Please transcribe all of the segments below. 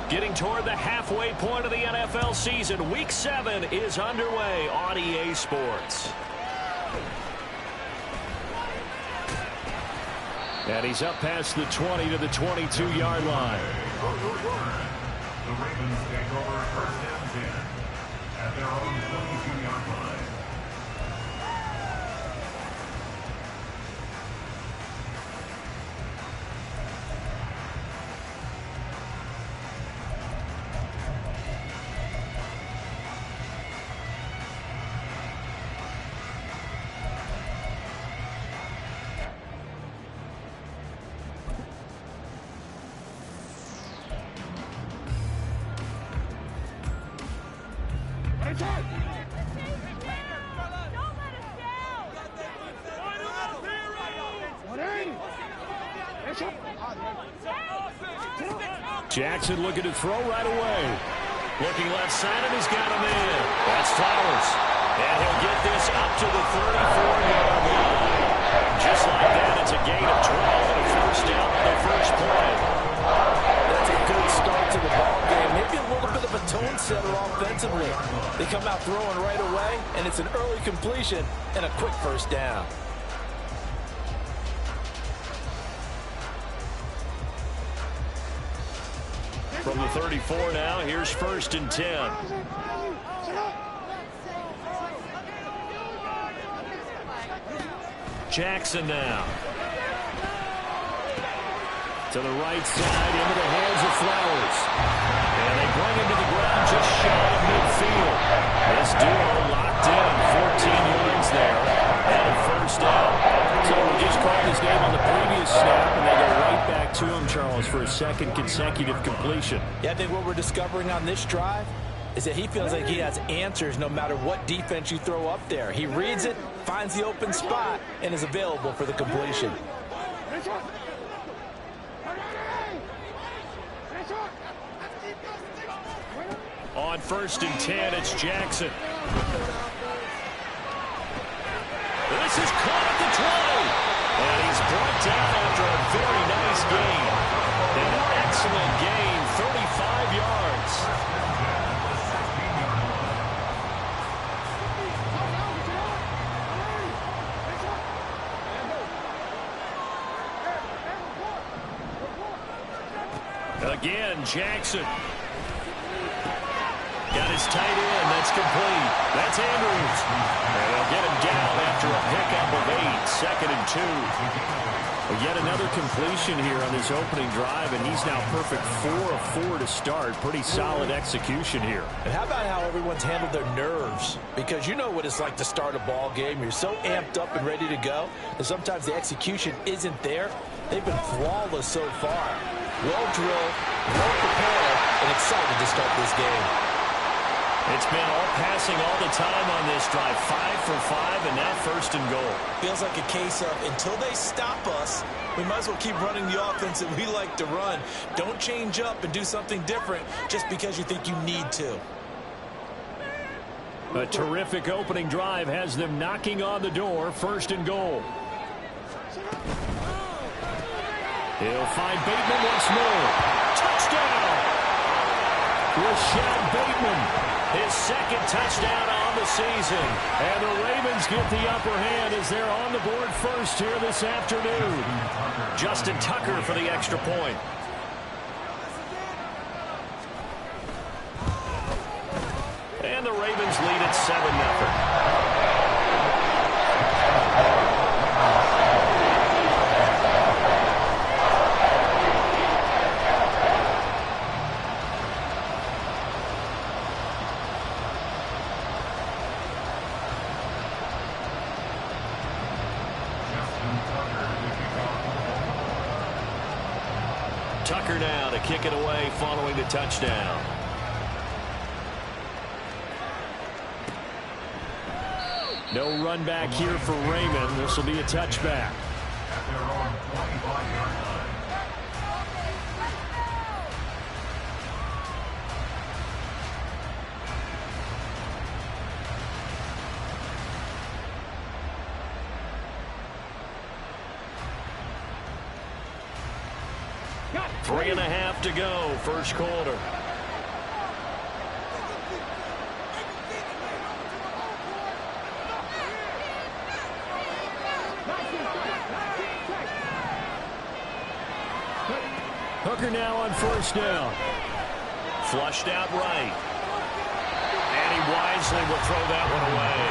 Getting toward the halfway point of the NFL season, Week 7 is underway on EA Sports. And he's up past the 20 to the 22-yard line. The Ravens take over first and 10 at their own 22-yard line. Jackson looking to throw right away. Looking left side, and he's got him in. That's Flowers. And he'll get this up to the 34-yard line. Just like that, it's a gain of 12 and a first down on the first play. That's a good start to the ball game. Maybe a little bit of a tone setter offensively. They come out throwing right away, and it's an early completion and a quick first down. From the 34 now, here's first and 10. Jackson now. To the right side, into the hands of Flowers. And they bring him to the ground just shy of midfield. This duo locked in, 14 yards there, and a first down. So we just called his name on the previous snap, and they go right back to him, Charles, for a second consecutive completion. Yeah, I think what we're discovering on this drive is that he feels like he has answers no matter what defense you throw up there. He reads it, finds the open spot, and is available for the completion. On first and 10, it's Jackson. This is caught at the 20. And he's brought down after a very nice gain. And an excellent gain, 35 yards. Again, Jackson. Got his tight end. That's complete. That's Andrews. And they'll get him down after a pickup of 8. Second and 2. Well, yet another completion here on this opening drive, and he's now perfect 4 of 4 to start. Pretty solid execution here. And how about how everyone's handled their nerves? Because you know what it's like to start a ball game. You're so amped up and ready to go, and sometimes the execution isn't there. They've been flawless so far. Well drilled, well prepared, and excited to start this game. It's been all passing all the time on this drive. 5 for 5, and now first and goal. Feels like a case of until they stop us, we might as well keep running the offense that we like to run. Don't change up and do something different just because you think you need to. A terrific opening drive has them knocking on the door. First and goal. He'll find Bateman once more. Touchdown! Rashad Bateman. His second touchdown on the season. And the Ravens get the upper hand as they're on the board first here this afternoon. Justin Tucker for the extra point. And the Ravens lead at 7-0. Tucker now to kick it away following the touchdown. No run back here for Raymond. This will be a touchback. 3.5 to go, first quarter. Hooker now on first down. Flushed out right. And he wisely will throw that one away.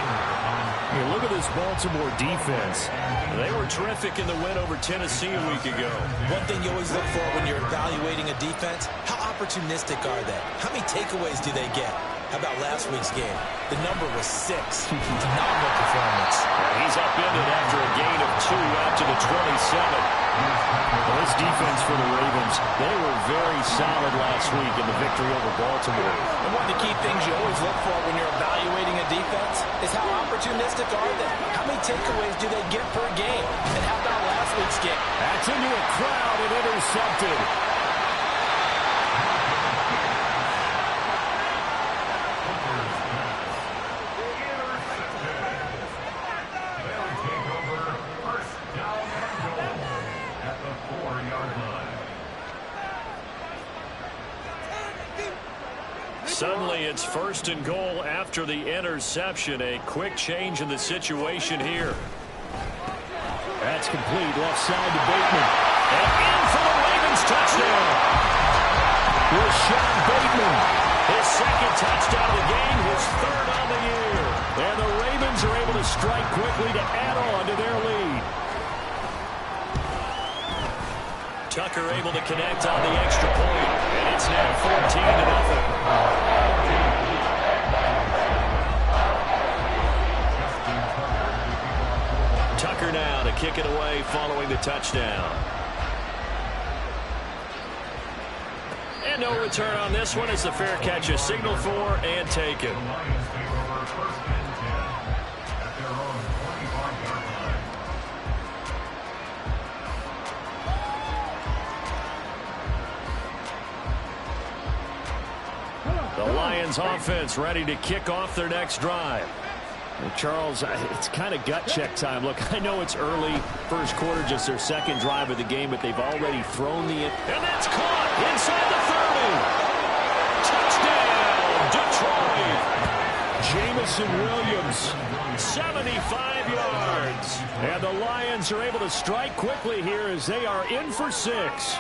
Hey, look at this Baltimore defense. They were terrific in the win over Tennessee a week ago. One thing you always look for when you're evaluating a defense, how opportunistic are they? How many takeaways do they get? How about last week's game? The number was 6. Phenomenal performance. He's upended after a gain of 2 out to the 27. Well, this defense for the Ravens, they were very solid last week in the victory over Baltimore. And one of the key things you always look for when you're evaluating a defense is how opportunistic are they? How many takeaways do they get per game? And how about last week's game? That's into a crowd and intercepted. Suddenly it's first and goal after the interception. A quick change in the situation here. That's complete. Left side to Bateman. And in for the Ravens touchdown. Here's Sean Bateman. His second touchdown of the game, his third on the year. And the Ravens are able to strike quickly to add on to their lead. Tucker able to connect on the extra point. And it's now 14-0. Tucker now to kick it away following the touchdown. And no return on this one as the fair catch is signaled for and taken. The Lions offense ready to kick off their next drive. Well, Charles, it's kind of gut check time. Look, I know it's early, first quarter, just their second drive of the game, but they've already thrown the... And that's caught inside the 30. Touchdown, Detroit. Jamison Williams, 75 yards. and the Lions are able to strike quickly here as they are in for 6.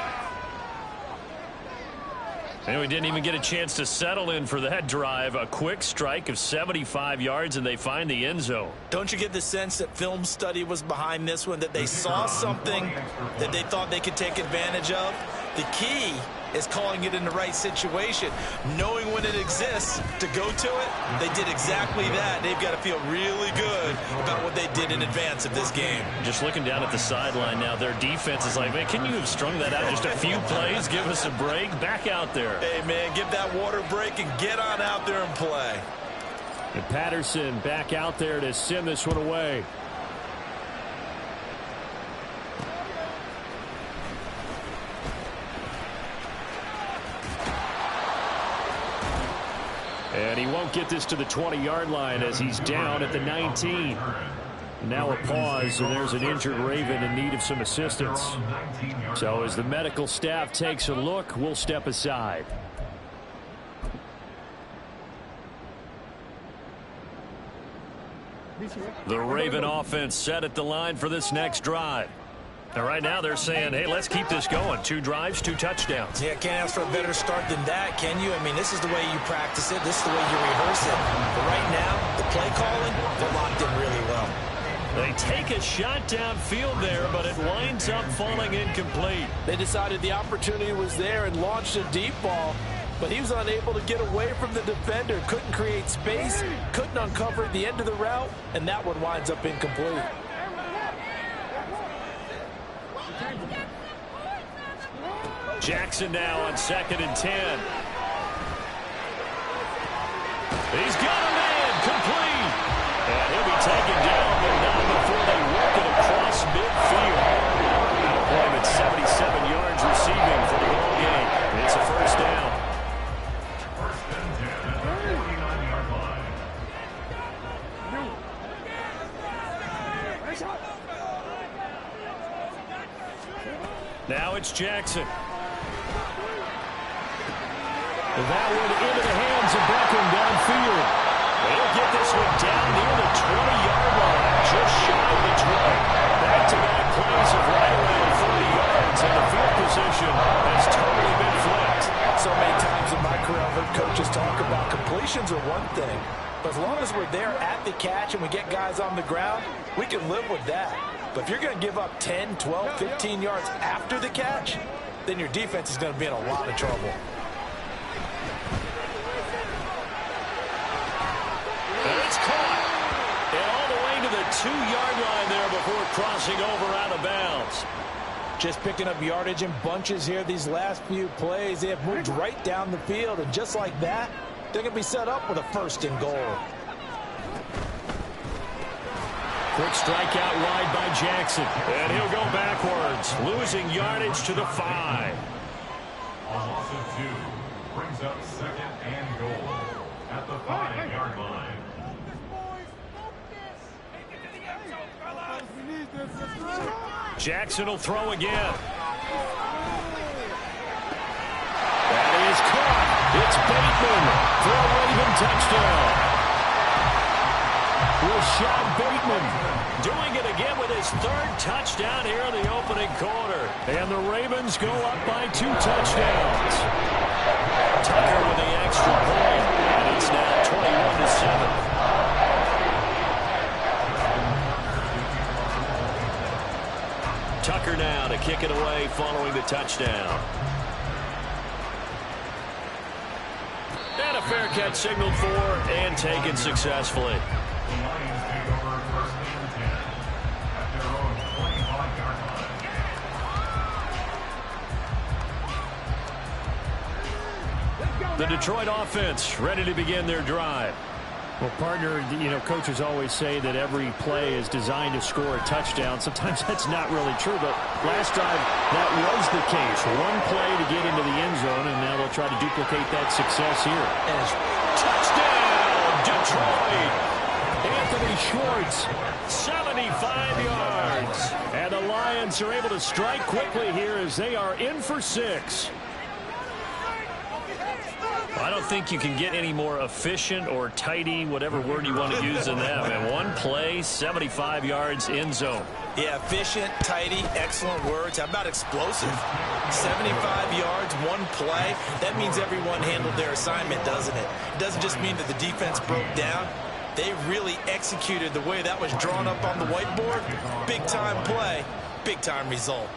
And we didn't even get a chance to settle in for that drive. A quick strike of 75 yards, and they find the end zone. Don't you get the sense that film study was behind this one, that they saw something that they thought they could take advantage of? The key is calling it in the right situation, knowing when it exists to go to it. They did exactly that. They've got to feel really good about what they did in advance of this game. Just looking down at the sideline now, their defense is like, man, can you have strung that out just a few plays? Give us a break. Back out there. Hey, man, give that water break and get on out there and play. And Patterson back out there to send this one away. And he won't get this to the 20-yard line as he's down at the 19. Now a pause, and there's an injured Raven in need of some assistance. So as the medical staff takes a look, we'll step aside. The Raven offense set at the line for this next drive. And right now they're saying, hey, let's keep this going. 2 drives, 2 touchdowns. Yeah, can't ask for a better start than that, can you? I mean, this is the way you practice it. This is the way you rehearse it. But right now, the play calling, they're locked in really well. They take a shot downfield there, but it winds up falling incomplete. They decided the opportunity was there and launched a deep ball, but he was unable to get away from the defender. Couldn't create space, couldn't uncover the end of the route, and that one winds up incomplete. Jackson now on 2nd and 10. He's got a man complete. And he'll be taken down, but not before they work it across midfield. That'll put him at 77 yards receiving for the whole game. It's a first down. First and 10 at the 49-yard line. Now it's Jackson. That one into the hands of Beckham downfield. He'll get this one down near the 20-yard line, just shy of the 20. Back-to-back plays of right around 30 yards, and the field position has totally been flipped. So many times in my career, I've heard coaches talk about completions are one thing, but as long as we're there at the catch and we get guys on the ground, we can live with that. But if you're going to give up 10, 12, 15 yards after the catch, then your defense is going to be in a lot of trouble. And it's caught. And all the way to the 2-yard line there before crossing over out of bounds. Just picking up yardage in bunches here these last few plays. They have moved right down the field, and just like that, they're going to be set up with a 1st and goal. Quick strike out wide by Jackson. And he'll go backwards, losing yardage to the 5. A loss of 2 brings up 2nd and goal at the 5-yard line. Jackson will throw again. That is caught. It's Bateman for a Raven touchdown. Rashad Bateman doing it again with his 3rd touchdown here in the opening quarter. And the Ravens go up by 2 touchdowns. Tucker with the extra point. And it's now 21-7. Tucker now to kick it away following the touchdown. And a fair catch signaled for and taken successfully. The Lions take over 1st and 10 at their own 25-yard line. The Detroit offense ready to begin their drive. Well, partner, you know, coaches always say that every play is designed to score a touchdown. Sometimes that's not really true, but last time that was the case. One play to get into the end zone, and now they'll try to duplicate that success here. And touchdown, Detroit! Anthony Schwartz, 75 yards. And the Lions are able to strike quickly here as they are in for 6. I don't think you can get any more efficient or tidy, whatever word you want to use in them. And one play, 75 yards, end zone. Yeah, efficient, tidy, excellent words. How about explosive? 75 yards, one play. That means everyone handled their assignment, doesn't it? It doesn't just mean that the defense broke down. They really executed the way that was drawn up on the whiteboard. Big-time play, big-time result.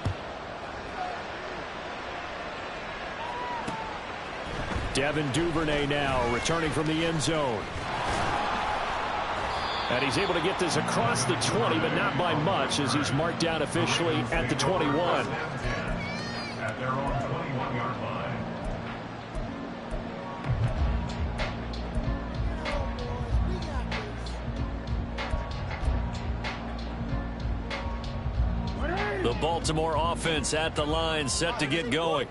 Devin Duvernay now returning from the end zone. And he's able to get this across the 20, but not by much as he's marked down officially at the 21. At their own 21-yard line. The Baltimore offense at the line, set to get going.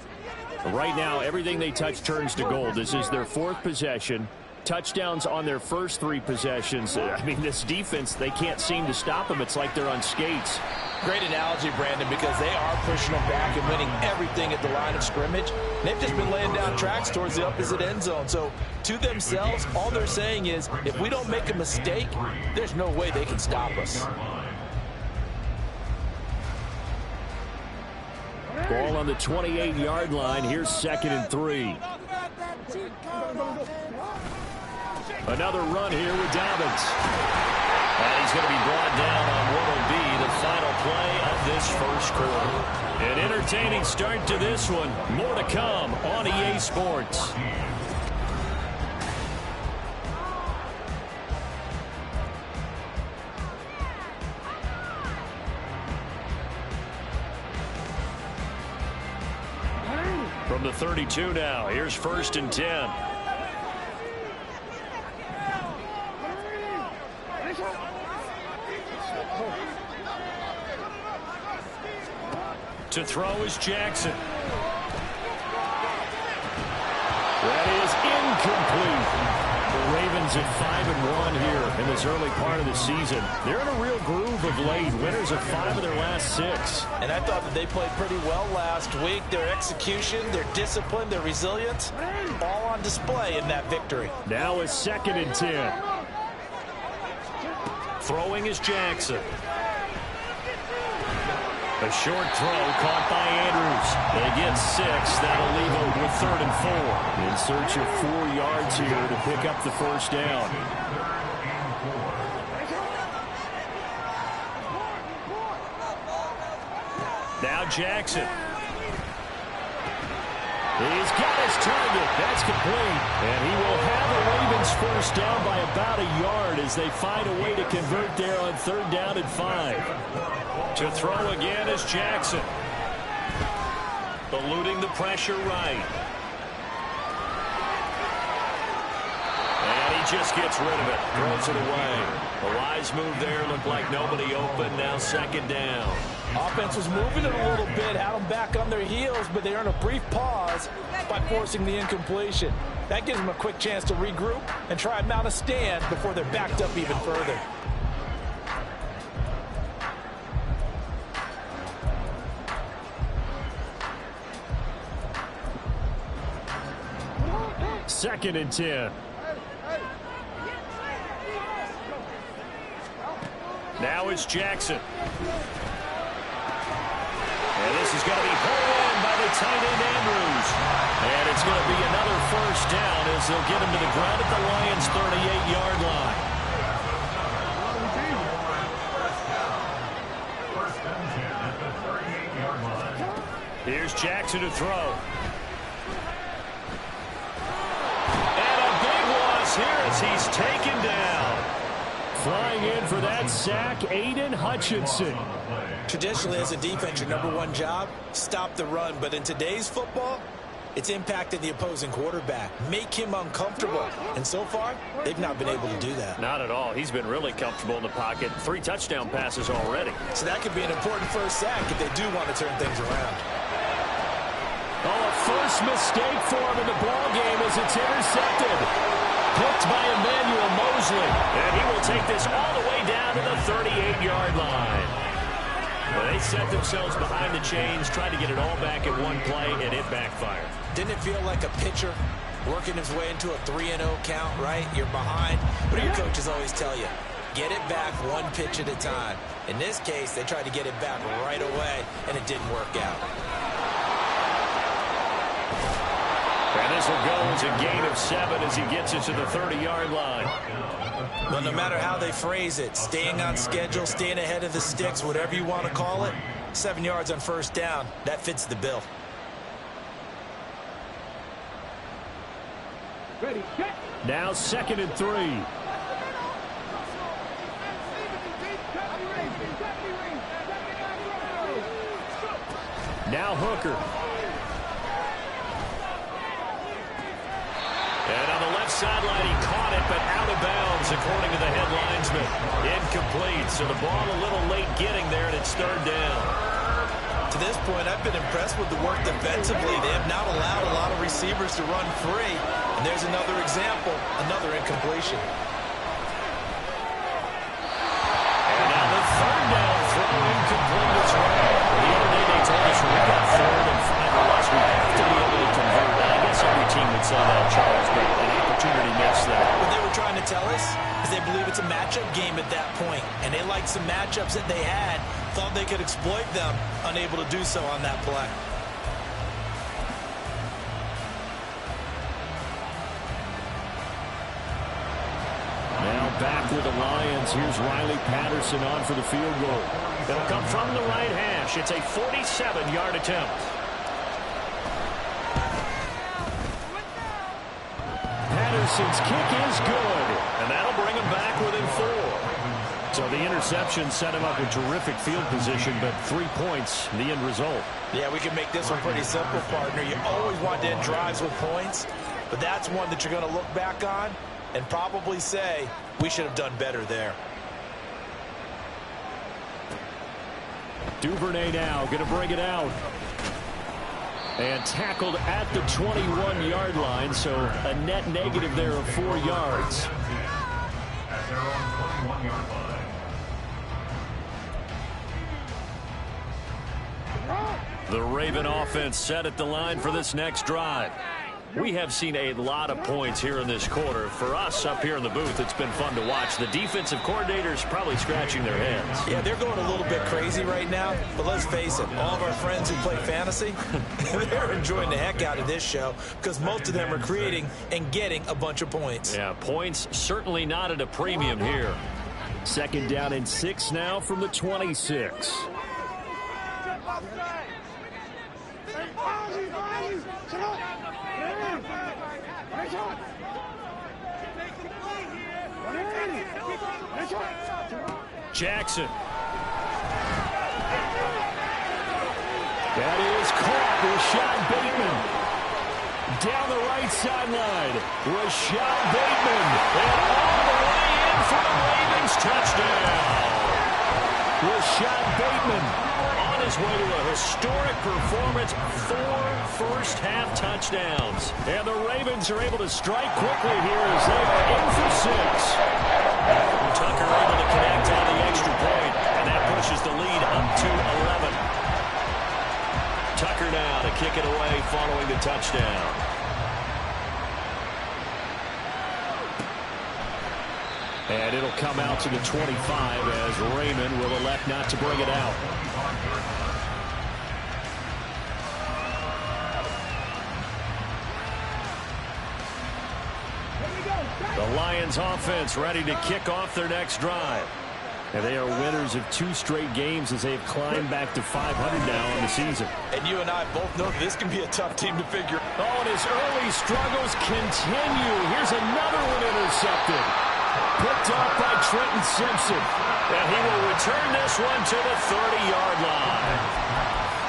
Right now, everything they touch turns to gold. This is their 4th possession. Touchdowns on their first 3 possessions. I mean, this defense, they can't seem to stop them. It's like they're on skates. Great analogy, Brandon, because they are pushing them back and winning everything at the line of scrimmage. They've just been laying down tracks towards the opposite end zone. So, to themselves, all they're saying is, if we don't make a mistake, there's no way they can stop us. Ball on the 28-yard line. Here's 2nd and 3. Another run here with Dobbins. And he's going to be brought down on what will be the final play of this first quarter. An entertaining start to this one. More to come on EA Sports. From the 32 now, here's 1st and 10. To throw is Jackson. That is incomplete. The Ravens Ravens at 5-1 here in this early part of the season. They're in a real groove of late. Winners of 5 of their last 6. And I thought that they played pretty well last week. Their execution, their discipline, their resilience, all on display in that victory. Now it's 2nd and 10. Throwing is Jackson. A short throw caught by Andrews. They get 6. That'll leave them with 3rd and 4. In search of 4 yards here to pick up the first down. Now Jackson. He's got his target. That's complete. And he will have the Ravens first down by about a yard as they find a way to convert there on 3rd down and 5. To throw again is Jackson. Eluding the pressure right. And he just gets rid of it. Throws it away. A wise move there. Looked like nobody open. Now 2nd down. Offense was moving it a little bit, had them back on their heels, but they earned a brief pause by forcing the incompletion. That gives them a quick chance to regroup and try and mount a stand before they're backed up even further. Second and 10. Now it's Jackson. And this is going to be pulled in by the tight end Andrews. And it's going to be another first down as they'll get him to the ground at the Lions' 38-yard line. Here's Jackson to throw. And a big loss here as he's taken down. Flying in for that sack, Aiden Hutchinson. Traditionally, as a defense, your #1 job, stop the run. But in today's football, it's impacted the opposing quarterback. Make him uncomfortable. And so far, they've not been able to do that. Not at all. He's been really comfortable in the pocket. 3 touchdown passes already. So that could be an important first sack if they do want to turn things around. Oh, a first mistake for him in the ball game as it's intercepted. Picked by Emmanuel Mosley. And he will take this all the way down to the 38-yard line. Well, they set themselves behind the chains, tried to get it all back in one play, and it backfired. Didn't it feel like a pitcher working his way into a 3-0 count, right? You're behind. What do your coaches always tell you? Get it back one pitch at a time. In this case, they tried to get it back right away, and it didn't work out. And this will go as a gain of 7 as he gets it to the 30-yard line. Well, no matter how they phrase it, staying on schedule, staying ahead of the sticks, whatever you want to call it, 7 yards on first down, that fits the bill. Now 2nd and 3. Now Hooker. And on the left sideline, he caught it, but out of bounds, according to the head linesman. Incomplete, so the ball a little late getting there, and it's 3rd down. To this point, I've been impressed with the work defensively. They have not allowed a lot of receivers to run free. And there's another example, another incompletion. And now the 3rd down throw incomplete as well. The other day they told us we got 3rd and 5 or less. We have to be able to convert. I guess every team would say that, Charles, but an opportunity missed there. What they were trying to tell us is they believe it's a matchup game at that point. And they liked some matchups that they had, thought they could exploit them, unable to do so on that play. Now back with the Lions. Here's Riley Patterson on for the field goal. It'll come from the right hash. It's a 47-yard attempt. Patterson's kick is good. And that'll bring him back within 4. So the interception set him up in terrific field position, but 3 points, the end result. Yeah, we can make this one pretty simple, partner. You always want to end drives with points, but that's one that you're going to look back on and probably say, we should have done better there. Duvernay now going to bring it out. And tackled at the 21-yard line, so a net negative there of 4 yards. at their own 21-yard line. The Raven offense set at the line for this next drive. We have seen a lot of points here in this quarter. For us up here in the booth, it's been fun to watch. The defensive coordinators probably scratching their heads. Yeah, they're going a little bit crazy right now, but let's face it, all of our friends who play fantasy, they're enjoying the heck out of this show because most of them are creating and getting a bunch of points. Yeah, points certainly not at a premium here. 2nd down and 6 now from the 26. Jackson. That is caught. Rashad Bateman. Down the right sideline. Rashad Bateman. And all the way in for the Ravens touchdown. Rashad Bateman on his way to a historic performance. 4 first-half touchdowns. And the Ravens are able to strike quickly here as they are in for 6. Tucker able to connect on the extra point, and that pushes the lead up to 11. Tucker now to kick it away following the touchdown. And it'll come out to the 25 as Raymond will elect not to bring it out. The Lions offense ready to kick off their next drive. And they are winners of 2 straight games as they've climbed back to 500 now on the season. And you and I both know this can be a tough team to figure. Oh, and his early struggles continue. Here's another one intercepted. Picked off by Trenton Simpson. And he will return this one to the 30-yard line.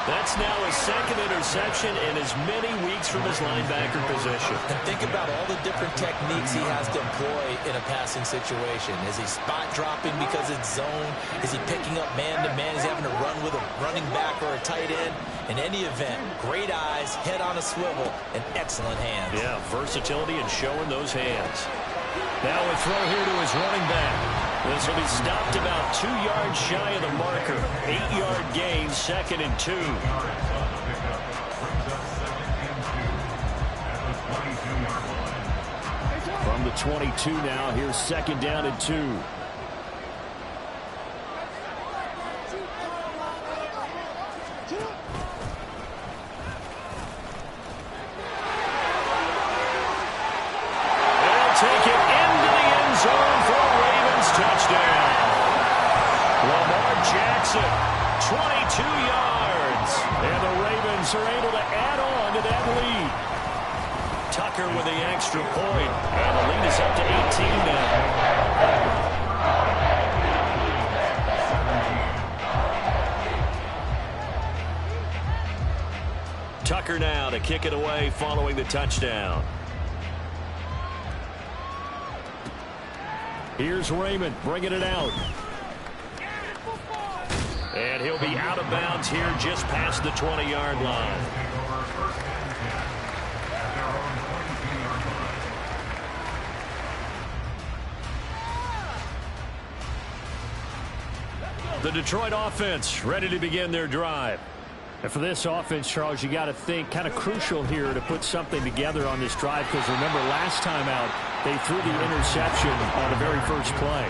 That's now his 2nd interception in as many weeks from his linebacker position. And think about all the different techniques he has to employ in a passing situation. Is he spot dropping because it's zone? Is he picking up man-to-man? Is he having to run with a running back or a tight end? In any event, great eyes, head on a swivel, and excellent hands. Yeah, versatility and showing those hands. Now a throw here to his running back. This will be stopped about 2 yards shy of the marker. 8-yard gain, 2nd and 2. From the 22 now, here's 2nd down and 2. Take it into the end zone for a Ravens touchdown. Lamar Jackson, 22 yards. And the Ravens are able to add on to that lead. Tucker with the extra point. And the lead is up to 18 now. Tucker now to kick it away following the touchdown. Here's Raymond bringing it out. And he'll be out of bounds here just past the 20-yard line. The Detroit offense ready to begin their drive. And for this offense, Charles, you got to think kind of crucial here to put something together on this drive because remember last time out they threw the interception on the very first play.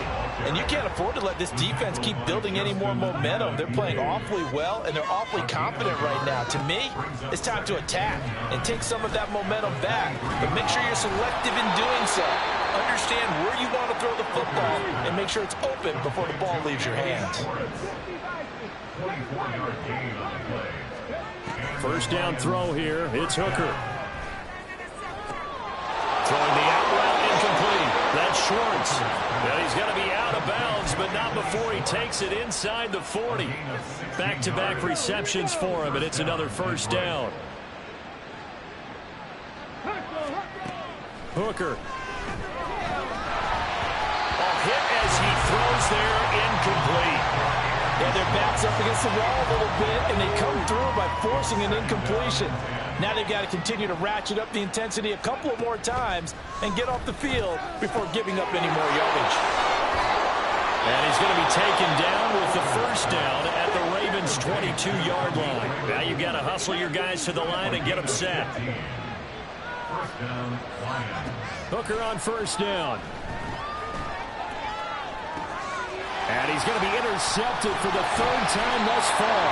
And you can't afford to let this defense keep building any more momentum. They're playing awfully well, and they're awfully confident right now. To me, it's time to attack and take some of that momentum back. But make sure you're selective in doing so. Understand where you want to throw the football and make sure it's open before the ball leaves your hands. 24-yard gain on the play. First down throw here. It's Hooker. Throwing the out route incomplete. That's Schwartz. Now he's going to be out of bounds, but not before he takes it inside the 40. Back-to-back receptions for him, and it's another first down. Hooker. A hit as he throws there, incomplete. Yeah, their back's up against the wall a little bit, and they come through by forcing an incompletion. Now they've got to continue to ratchet up the intensity a couple of more times and get off the field before giving up any more yardage. And he's going to be taken down with the first down at the Ravens' 22-yard line. Now you've got to hustle your guys to the line and get them set. First down, Lions. Hooker on first down. And he's going to be intercepted for the third time thus far.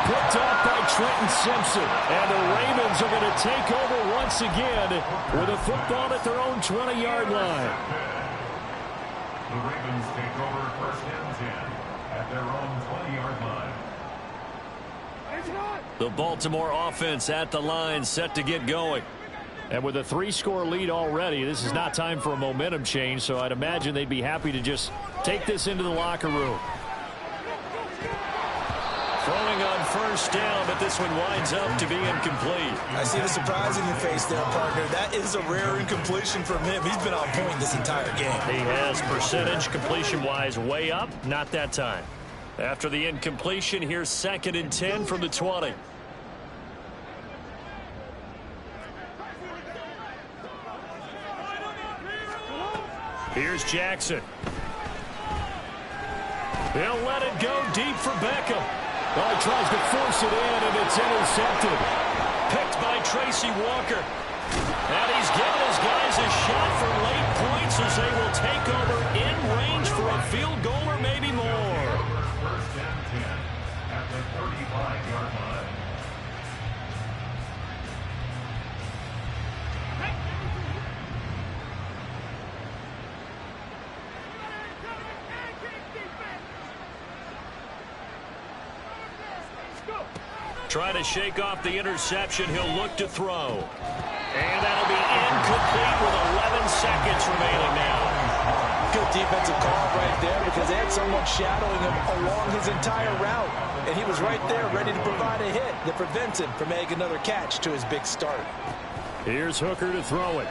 Picked off by Trenton Simpson. And the Ravens are going to take over once again with a football at their own 20-yard line. The Ravens take over first and 10 at their own 20-yard line. The Baltimore offense at the line, set to get going. And with a 3-score lead already, this is not time for a momentum change, so I'd imagine they'd be happy to just take this into the locker room. Throwing on first down, but this one winds up to be incomplete. I see the surprise in your face there, partner. That is a rare incompletion from him. He's been on point this entire game. He has percentage completion-wise way up, not that time. After the incompletion, here's 2nd and 10 from the 20. Here's Jackson. They'll let it go deep for Beckham. Well, he tries to force it in, and it's intercepted. Picked by Tracy Walker. And he's given his guys a shot for late points as they will take over in range for a field goal or maybe more. First and 10 at the 35-yard line. Trying to shake off the interception. He'll look to throw. And that'll be incomplete with 11 seconds remaining now. Good defensive call right there because they had someone shadowing him along his entire route. And he was right there ready to provide a hit that prevents him from making another catch to his big start. Here's Hooker to throw it.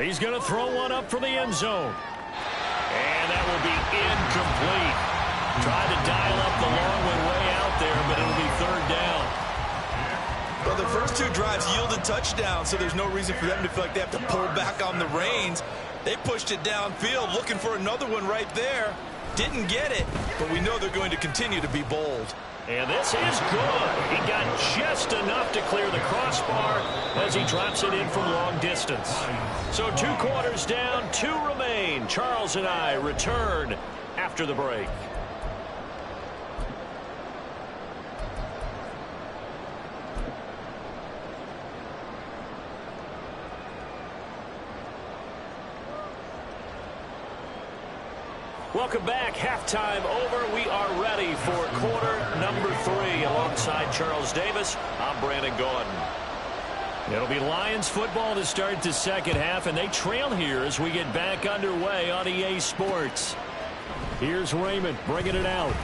He's going to throw one up for the end zone. And that will be incomplete. Tried to dial up the long one way out there, but it'll be third down. Well, the first 2 drives yielded touchdowns, so there's no reason for them to feel like they have to pull back on the reins. They pushed it downfield, looking for another one right there. Didn't get it, but we know they're going to continue to be bold. And this is good. He got just enough to clear the crossbar as he drops it in from long distance. So 2 quarters down, 2 remain. Charles and I return after the break. Welcome back. Halftime over. We are ready for quarter number 3. Alongside Charles Davis, I'm Brandon Gordon. It'll be Lions football to start the second half, and they trail here as we get back underway on EA Sports. Here's Raymond bringing it out.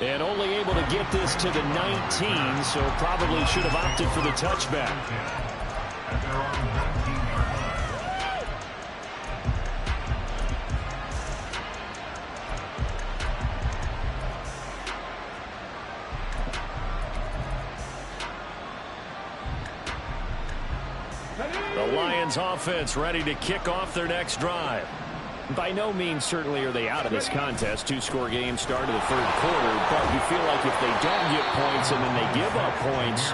And only able to get this to the 19, so probably should have opted for the touchback. At their own 19-yard line. The Lions offense ready to kick off their next drive. By no means certainly are they out of this contest. 2-score game start of the third quarter, but you feel like if they don't get points and then they give up points,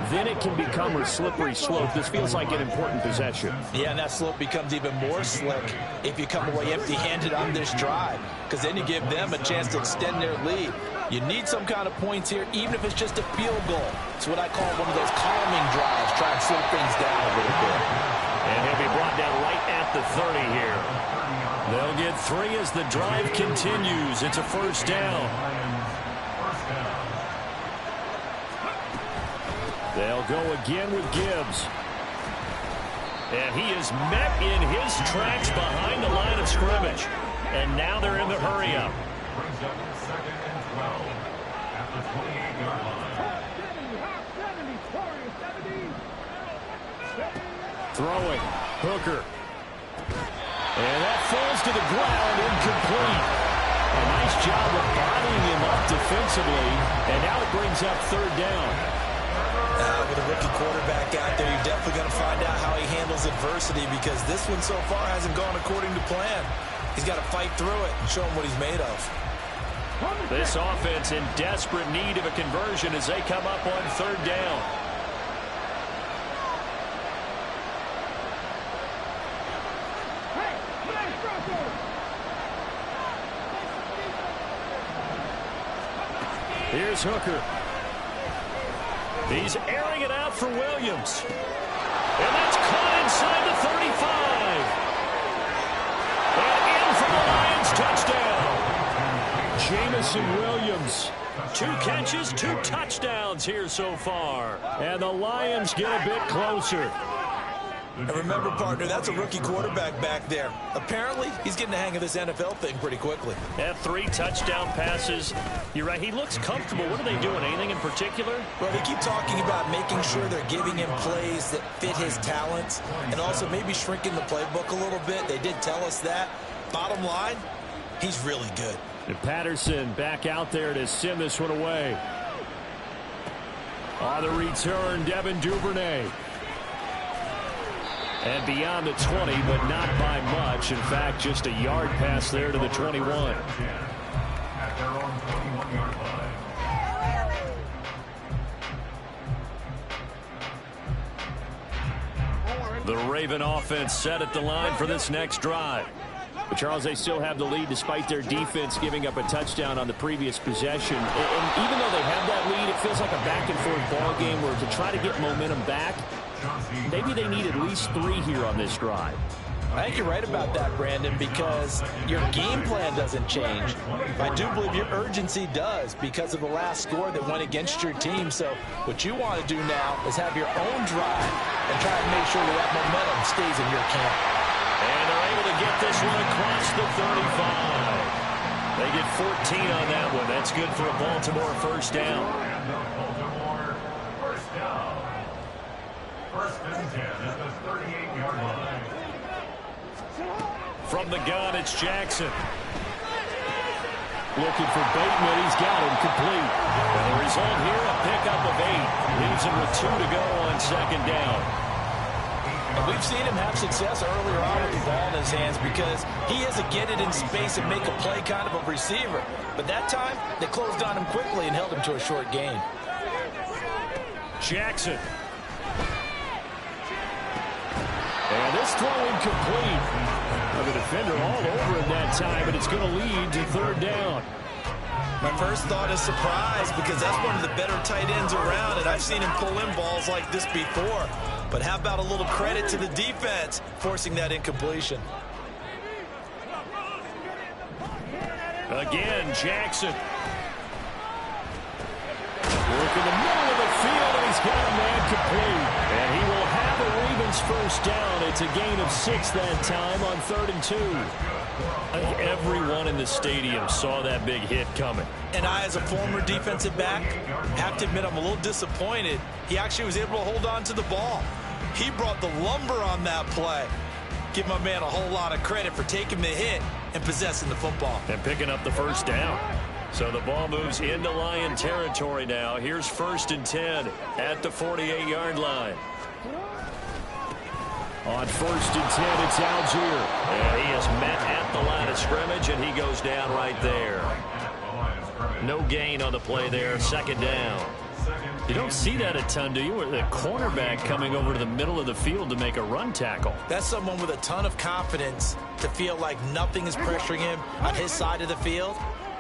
then it can become a slippery slope. This feels like an important possession. Yeah, and that slope becomes even more slick if you come away empty-handed on this drive, because then you give them a chance to extend their lead. You need some kind of points here, even if it's just a field goal. It's what I call one of those calming drives, try and slow things down a little bit. And he'll be brought down right at the 30 here. They'll get 3 as the drive continues. It's a first down. They'll go again with Gibbs. And he is met in his tracks behind the line of scrimmage. And now they're in the hurry-up. Brings up 2nd and 12 at the 28-yard line. Throwing. Hooker. And that falls to the ground, incomplete. A nice job of bottling him up defensively. And now it brings up third down. With a rookie quarterback out there, you're definitely going to find out how he handles adversity, because this one so far hasn't gone according to plan. He's got to fight through it and show him what he's made of. This offense in desperate need of a conversion as they come up on third down. Here's Hooker. He's airing it out for Williams. And that's caught inside the 35. And in for the Lions touchdown. Jamison Williams. 2 catches, 2 touchdowns here so far. And the Lions get a bit closer. And remember, partner, that's a rookie quarterback back there. Apparently, he's getting the hang of this NFL thing pretty quickly. At 3 touchdown passes. You're right, he looks comfortable. What are they doing? Anything in particular? Well, they keep talking about making sure they're giving him plays that fit his talents, and also maybe shrinking the playbook a little bit. They did tell us that. Bottom line, he's really good. And Patterson back out there to send this one away. On the return, Devin Duvernay. And beyond the 20, but not by much. In fact, just a yard pass there to the 21. At their own 21-yard line. The Raven offense set at the line for this next drive. But Charles, they still have the lead despite their defense giving up a touchdown on the previous possession. And even though they have that lead, it feels like a back-and-forth ball game where to try to get momentum back, maybe they need at least 3 here on this drive. I think you're right about that, Brandon, because your game plan doesn't change. I do believe your urgency does because of the last score that went against your team. So what you want to do now is have your own drive and try to make sure that momentum stays in your camp. And they're able to get this one across the 35. They get 14 on that one. That's good for a Baltimore first down. Baltimore first down. First and 10 at the 38-yard line. From the gun, it's Jackson. Looking for Bateman. He's got him complete. And the result here, a pickup of 8. Leaves him with 2 to go on second down. And we've seen him have success earlier on with the ball in his hands because he is a get it in space and make a play kind of a receiver. But that time, they closed on him quickly and held him to a short gain. Jackson. And this throw incomplete. The defender all over him that time, but it's going to lead to third down. My first thought is surprise because that's one of the better tight ends around, and I've seen him pull in balls like this before. But how about a little credit to the defense forcing that incompletion? Again, Jackson. Work in the middle of the field, and he's got a man complete. And he will have a Ravens first down. It's a gain of 6 that time on 3rd and 2. I think everyone in the stadium saw that big hit coming. And I, as a former defensive back, have to admit I'm a little disappointed. He actually was able to hold on to the ball. He brought the lumber on that play. Give my man a whole lot of credit for taking the hit and possessing the football. And picking up the first down. So the ball moves into Lion territory now. Here's 1st and 10 at the 48-yard line. On 1st and 10, it's Algier. And he is met at the line of scrimmage, and he goes down right there. No gain on the play there. 2nd down. You don't see that a ton, do you? With the cornerback coming over to the middle of the field to make a run tackle. That's someone with a ton of confidence to feel like nothing is pressuring him on his side of the field.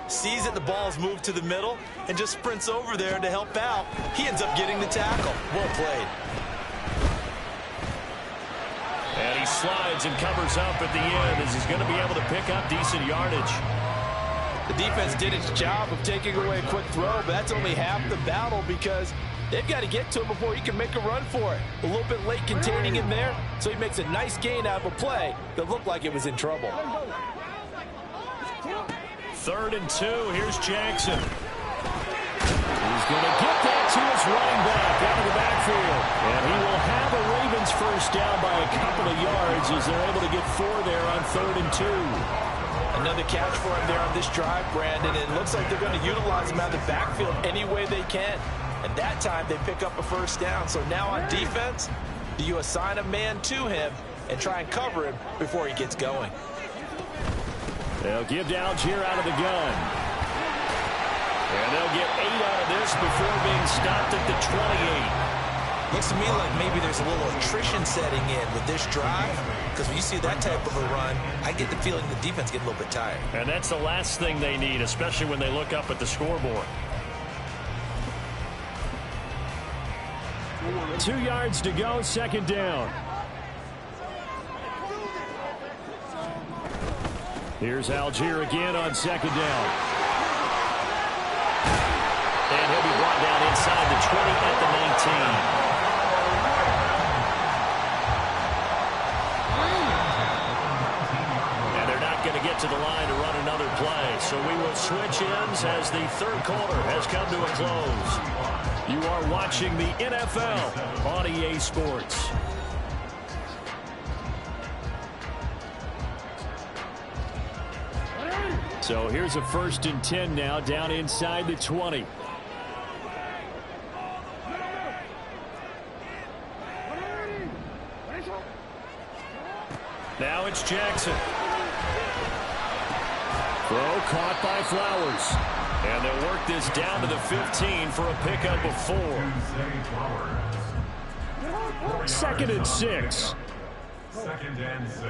Sees that the ball's moved to the middle and just sprints over there to help out. He ends up getting the tackle. Well played. And he slides and covers up at the end as he's going to be able to pick up decent yardage. The defense did its job of taking away a quick throw, but that's only half the battle because they've got to get to him before he can make a run for it. A little bit late containing him there, so he makes a nice gain out of a play that looked like it was in trouble. 3rd and 2. Here's Jackson. He's going to get that to his running back out of the backfield. And he will have a Ravens first down by a couple of yards as they're able to get 4 there on 3rd and 2. Another catch for him there on this drive, Brandon. And it looks like they're going to utilize him out of the backfield any way they can. And that time they pick up a first down. So now on defense, do you assign a man to him and try and cover him before he gets going? They'll give to Algier out of the gun. And they'll get 8 out of this before being stopped at the 28. Looks to me like maybe there's a little attrition setting in with this drive, because when you see that type of a run, I get the feeling the defense gets a little bit tired. And that's the last thing they need, especially when they look up at the scoreboard. 2 yards to go, second down. Here's Algier again on second down. And he'll be brought down inside the 20 at the 19. And they're not going to get to the line to run another play. So we will switch ends as the third quarter has come to a close. You are watching the NFL on EA Sports. So here's a 1st and 10 now, down inside the 20. Now it's Jackson. Throw caught by Flowers. And they'll work this down to the 15 for a pickup of 4. 2nd and 6. 2nd and 6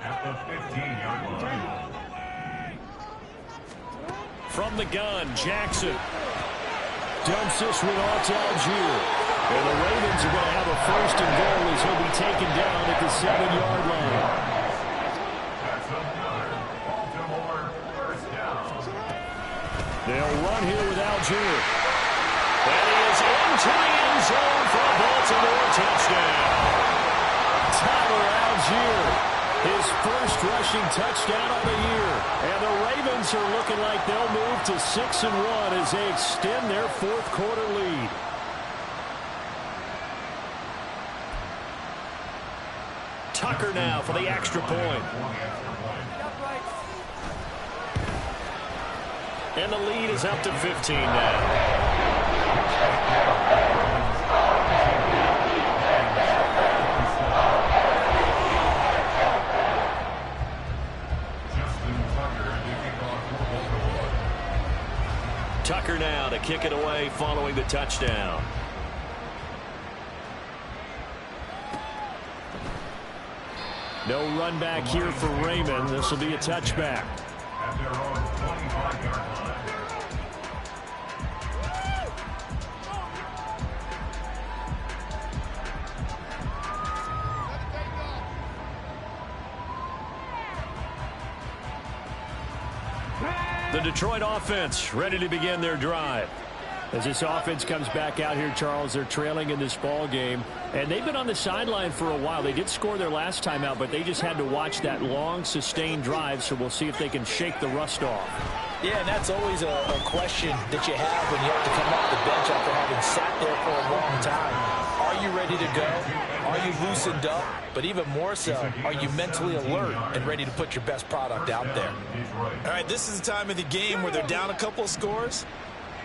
at the 15-yard line. From the gun, Jackson dumps this one off to Algier. And the Ravens are going to have a 1st and goal as he'll be taken down at the 7-yard line. That's another Baltimore first down. They'll run here with Algier. And he is into the end zone for a Baltimore touchdown. Tyler Algier, his first rushing touchdown of the year. And the Ravens are looking like they'll move to 6-1 as they extend their 4th quarter lead. Tucker now for the extra point. And the lead is up to 15 now. Tucker now to kick it away following the touchdown. No run back here for Raymond. This will be a touchback. At their own 25-yard line. The Detroit offense ready to begin their drive. As this offense comes back out here, Charles, they're trailing in this ball game, and they've been on the sideline for a while. They did score their last time out, but they just had to watch that long, sustained drive, so we'll see if they can shake the rust off. Yeah, and that's always a question that you have when you have to come off the bench after having sat there for a long time. Are you ready to go? Are you loosened up? But even more so, are you mentally alert and ready to put your best product out there? All right, this is the time of the game where they're down a couple of scores,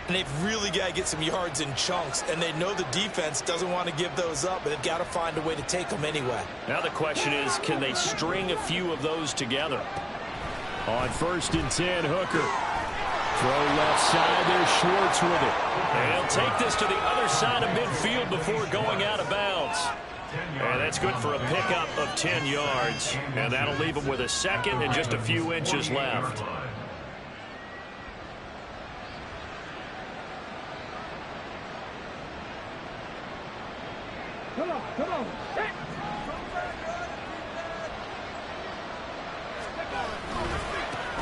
and they've really got to get some yards in chunks, and they know the defense doesn't want to give those up, but they've got to find a way to take them anyway. Now the question is, can they string a few of those together? On 1st and 10, Hooker. Throw left side, there's Schwartz with it. And he'll take this to the other side of midfield before going out of bounds. And that's good for a pickup of 10 yards. And that'll leave him with a 2nd and just a few inches left. Come on.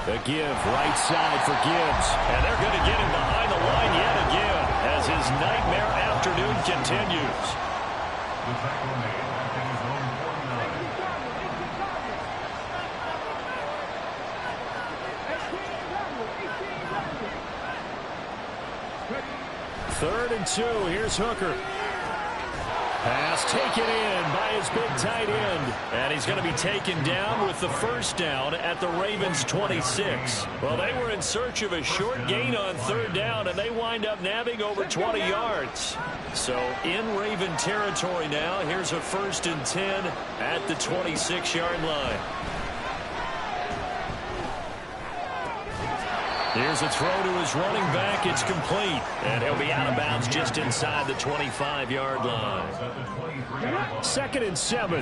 The give, right side for Gibbs. And they're going to get him behind the line yet again as his nightmare afternoon continues. The tackle made at his own 49. 3rd and 2. Here's Hooker. Pass It's taken in by his big tight end. And he's going to be taken down with the first down at the Ravens' 26. Well, they were in search of a short gain on third down, and they wind up nabbing over 20 yards. So in Raven territory now, here's a 1st and 10 at the 26-yard line. Here's a throw to his running back. It's complete. And he'll be out of bounds just inside the 25-yard line. 2nd and 7.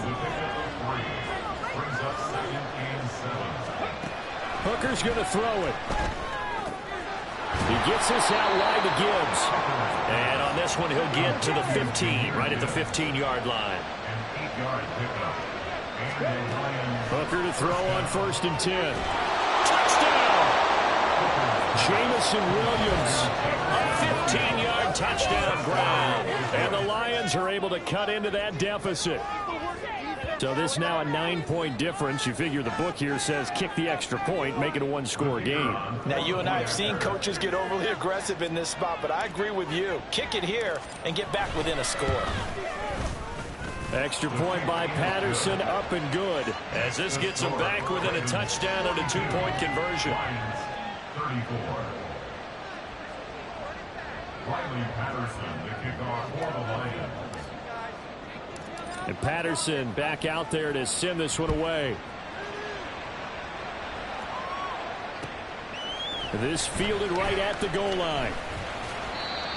Hooker's going to throw it. He gets this out wide to Gibbs. And on this one, he'll get to the 15, right at the 15-yard line. Hooker to throw on 1st and 10. Touchdown! Jamison Williams. A 15-yard touchdown grab. And the Lions are able to cut into that deficit. So this now a 9-point difference. You figure the book here says kick the extra point, make it a one-score game. Now, you and I have seen coaches get overly aggressive in this spot, but I agree with you. Kick it here and get back within a score. Extra point by Patterson, up and good. As this gets him back within a touchdown and a 2-point conversion. 34. Riley Patterson, the kickoff for the Lions. And Patterson back out there to send this one away. This fielded right at the goal line.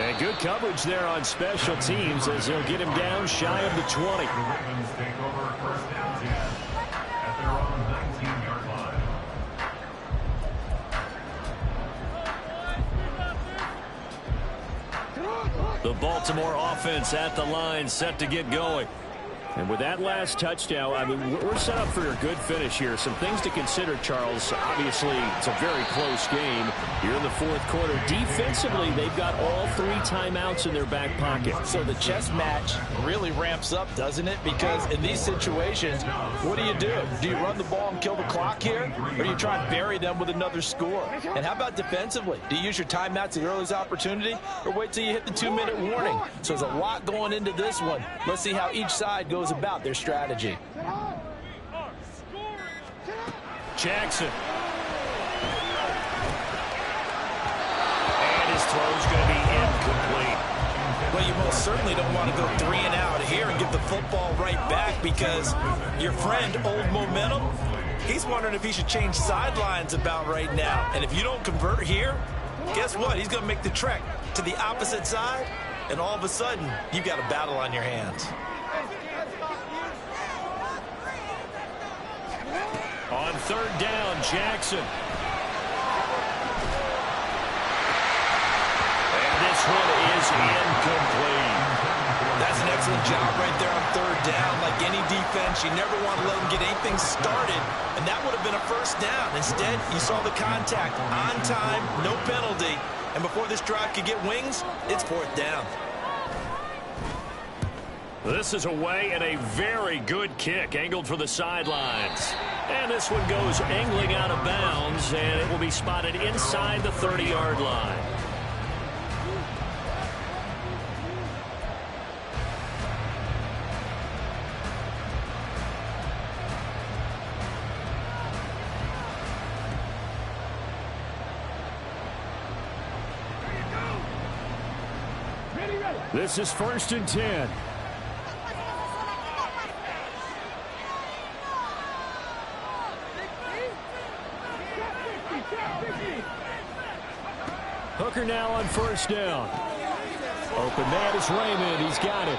And good coverage there on special teams as they'll get him down shy of the 20. The Ravens take over 1st down 10 at their own 19-yard line. The Baltimore offense at the line, set to get going. And with that last touchdown, I mean, we're set up for a good finish here. Some things to consider, Charles. Obviously, it's a very close game. You're in the 4th quarter. Defensively, they've got all 3 timeouts in their back pocket. So the chess match really ramps up, doesn't it? Because in these situations, what do? Do you run the ball and kill the clock here? Or do you try and bury them with another score? And how about defensively? Do you use your timeouts at the earliest opportunity? Or wait till you hit the 2-minute warning? So there's a lot going into this one. Let's see how each side goes about their strategy. Jackson. And his throw's going to be incomplete. Well, you most certainly don't want to go 3 and out here and give the football right back, because your friend, Old Momentum, he's wondering if he should change sidelines about right now. And if you don't convert here, guess what? He's going to make the trek to the opposite side, and all of a sudden, you've got a battle on your hands. On 3rd down, Jackson. And this one is incomplete. That's an excellent job right there on 3rd down. Like any defense, you never want to let them get anything started, and that would have been a 1st down. Instead, you saw the contact on time, no penalty, and before this drive could get wings, it's 4th down. This is away and a very good kick, angled for the sidelines. And this one goes angling out of bounds, and it will be spotted inside the 30-yard line. This is 1st and 10. Hooker now on 1st down. Open man is Raymond. He's got it.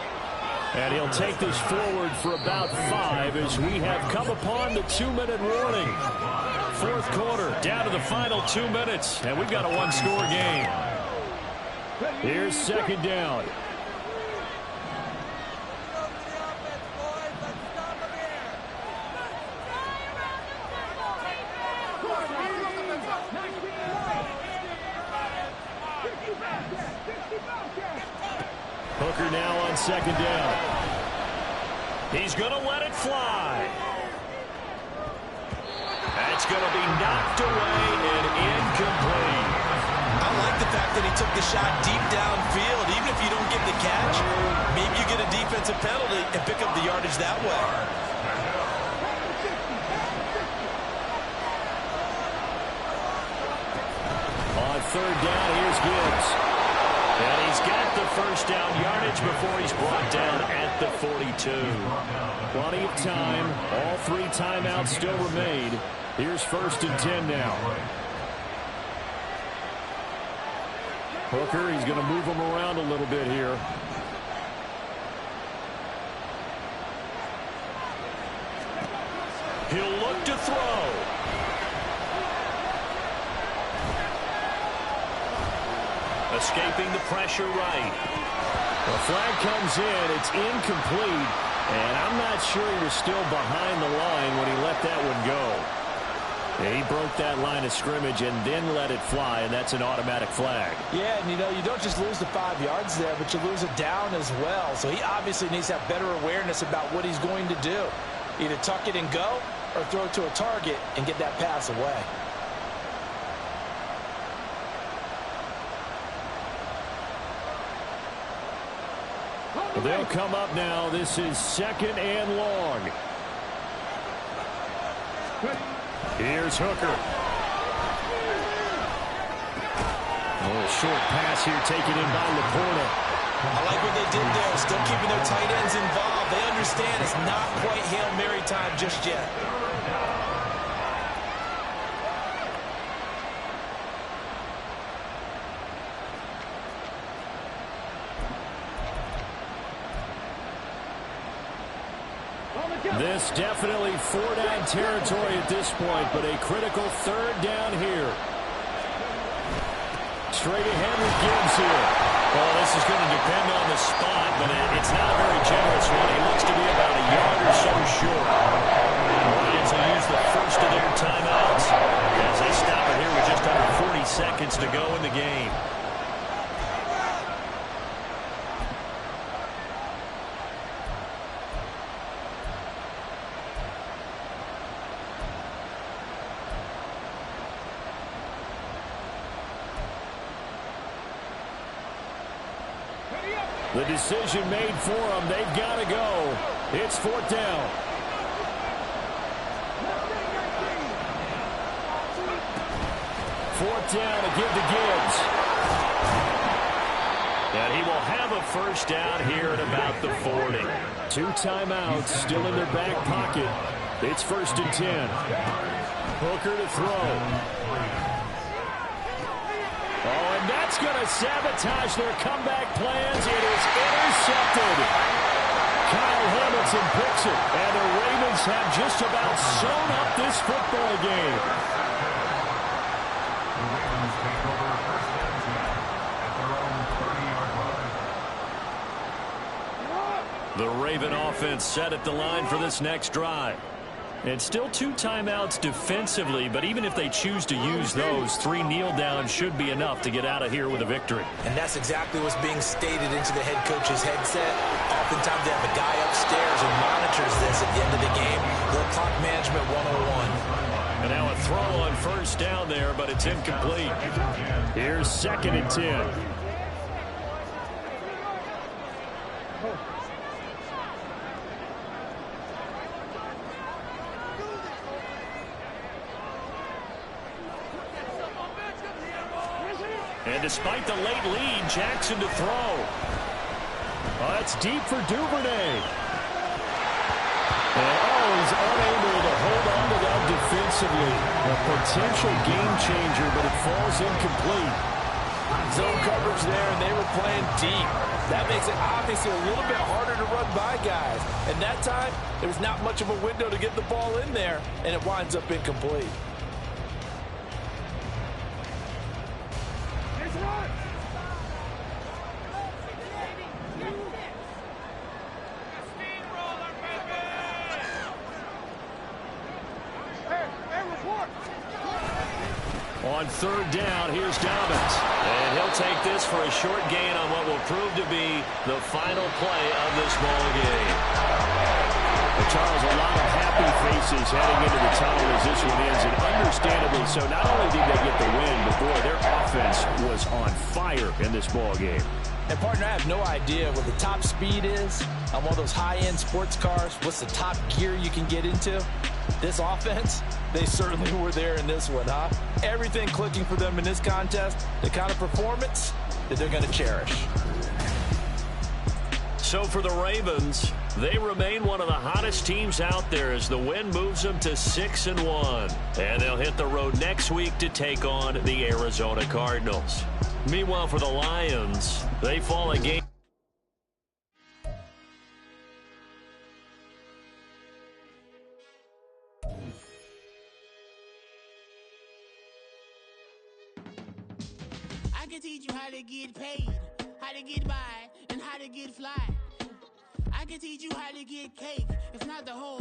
And he'll take this forward for about 5 as we have come upon the 2-minute warning. 4th quarter, down to the final 2 minutes, and we've got a one-score game. Here's 2nd down. Hooker now on 2nd down. He's going to let it fly. That's going to be knocked away and incomplete. I like the fact fact that he took the shot deep downfield. Even if you don't get the catch, maybe you get a defensive penalty and pick up the yardage that way. On third down, here's Gibbs. And he's got the first down yardage before he's brought down at the 42. Plenty of time. All 3 timeouts still remain. Here's 1st and 10 now. Hooker, he's going to move him around a little bit here. He'll look to throw. Escaping the pressure right. The flag comes in. It's incomplete. And I'm not sure he was still behind the line when he let that one go. He broke that line of scrimmage and then let it fly, and that's an automatic flag. Yeah, and you don't just lose the 5 yards there, but you lose it down as well. So he obviously needs to have better awareness about what he's going to do. Either tuck it and go or throw it to a target and get that pass away. Well, they'll come up now. This is 2nd and long. Here's Hooker. A little short pass here taken in by Laporta. I like what they did there. Still keeping their tight ends involved. They understand it's not quite Hail Mary time just yet. This definitely 4-down territory at this point, but a critical 3rd down here. Straight ahead with Gibbs here. Well, this is going to depend on the spot, but it's not a very generous one. He looks to be about a yard or so short. Lions will use the first of their timeouts as they stop it here with just under 40 seconds to go in the game. The decision made for them. They've got to go. It's 4th down. Fourth down to give to Gibbs. And he will have a first down here at about the 40. 2 timeouts still in their back pocket. It's 1st and 10. Hooker to throw. Oh, and that's going to sabotage their comeback plans. It is intercepted. Kyle Hamilton picks it, and the Ravens have just about sewn up this football game. The Ravens take over 1st and 10 at their own 30-yard line. The Raven offense set at the line for this next drive. It's still 2 timeouts defensively, but even if they choose to use those, 3 kneel downs should be enough to get out of here with a victory. And that's exactly what's being stated into the head coach's headset. Oftentimes they have a guy upstairs who monitors this at the end of the game. Little clock management 101. And now a throw on first down there, but it's incomplete. Here's 2nd and 10. And despite the late lead, Jackson to throw. That's deep for Duvernay. And he's unable to hold on to that defensively. A potential game changer, but it falls incomplete. Zone coverage there, and they were playing deep. That makes it obviously a little bit harder to run by guys. And that time, there was not much of a window to get the ball in there, and it winds up incomplete. On 3rd down, here's Dobbins. And he'll take this for a short gain on what will prove to be the final play of this ball game. Well, Charles, a lot of happy faces heading into the tunnel as this one ends. An understandably so. Not only did they get the win, but, boy, their offense was on fire in this ball game. And, partner, I have no idea what the top speed is on one of those high-end sports cars. What's the top gear you can get into? This offense, they certainly were there in this one, huh? Everything clicking for them in this contest, the kind of performance that they're going to cherish. So for the Ravens, they remain one of the hottest teams out there as the win moves them to 6-1. And they'll hit the road next week to take on the Arizona Cardinals. Meanwhile, for the Lions, they fall a game. I can teach you how to get paid, how to get by, and how to get fly. I can teach you how to get cake, if not the whole